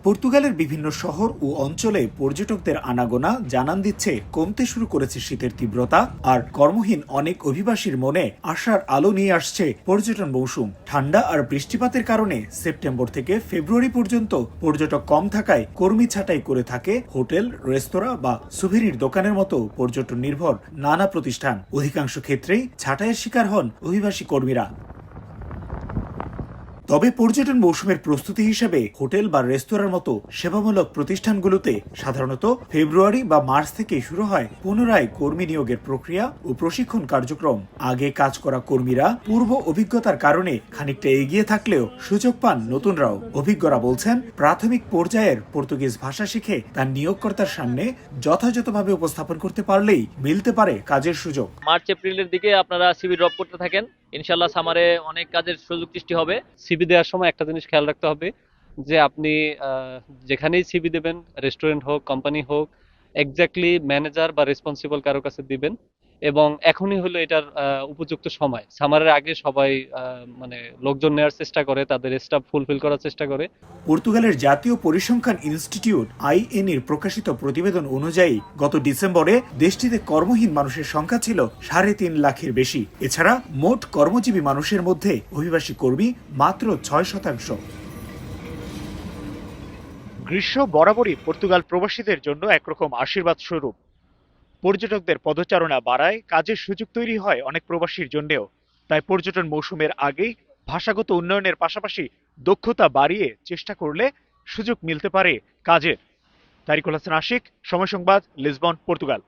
পর্তুগালের বিভিন্ন শহর ও অঞ্চলে পর্যটকদের আনাগোনা জানান দিচ্ছে কমতে শুরু করেছে শীতের তীব্রতা, আর কর্মহীন অনেক অভিবাসীর মনে আশার আলো নিয়ে আসছে পর্যটন মৌসুম। ঠান্ডা আর বৃষ্টিপাতের কারণে সেপ্টেম্বর থেকে ফেব্রুয়ারি পর্যন্ত পর্যটক কম থাকায় কর্মী ছাঁটাই করে থাকে হোটেল, রেস্তোরাঁ বা সুভেনির দোকানের মতো পর্যটন নির্ভর নানা প্রতিষ্ঠান। অধিকাংশ ক্ষেত্রেই ছাঁটাইয়ের শিকার হন অভিবাসী কর্মীরা। তবে পর্যটন মৌসুমের প্রস্তুতি হিসেবে হোটেল বা রেস্তোরাঁর মতো সেবামূলক প্রতিষ্ঠানগুলোতে সাধারণত ফেব্রুয়ারি বা মার্চ থেকে শুরু হয় পুনরায় কর্মী নিয়োগের প্রক্রিয়া ও প্রশিক্ষণ কার্যক্রম। আগে কাজ করা কর্মীরা পূর্ব অভিজ্ঞতার কারণে খানিকটা এগিয়ে থাকলেও সুযোগ পান নতুনরাও। অভিজ্ঞরা বলছেন, প্রাথমিক পর্যায়ের পর্তুগিজ ভাষা শিখে তার নিয়োগকর্তার সামনে যথাযথভাবে উপস্থাপন করতে পারলেই মিলতে পারে কাজের সুযোগ। মার্চ এপ্রিলের দিকে আপনারা সিভি ড্রপ করতে থাকেন, ইনশাল্লাহ সামারে অনেক কাজের সুযোগ সৃষ্টি হবে। সিভি দেওয়ার সময় একটা জিনিস খেয়াল রাখতে হবে যে আপনি যেখানেই সিভি দেবেন, রেস্টুরেন্ট হোক, কোম্পানি হোক, এক্স্যাক্টলি ম্যানেজার বা রেসপন্সিবল কারো কাছে দিবেন। এবং এখনই হলো এটার উপযুক্ত সময়। সামারের আগে সবাই মানে লোকজন নেওয়ার চেষ্টা করে, তাদের স্টাফ ফুলফিল করার চেষ্টা করে। পর্তুগালের জাতীয় পরিসংখ্যান ইনস্টিটিউট আইএনইর প্রকাশিত প্রতিবেদন অনুযায়ী গত ডিসেম্বরে দেশটিতে কর্মহীন মানুষের সংখ্যা ছিল 3.5 লাখের বেশি। এছাড়া মোট কর্মজীবী মানুষের মধ্যে অভিবাসী কর্মী মাত্র 6%। গ্রীষ্ম বরাবরই পর্তুগাল প্রবাসীদের জন্য একরকম আশীর্বাদ স্বরূপ। পর্যটকদের পদচারণা বাড়ায়, কাজের সুযোগ তৈরি হয় অনেক প্রবাসীর জন্যেও। তাই পর্যটন মৌসুমের আগেই ভাষাগত উন্নয়নের পাশাপাশি দক্ষতা বাড়িয়ে চেষ্টা করলে সুযোগ মিলতে পারে কাজের। তারিকুল হাসান আশিক, সময় সংবাদ, লিসবন, পর্তুগাল।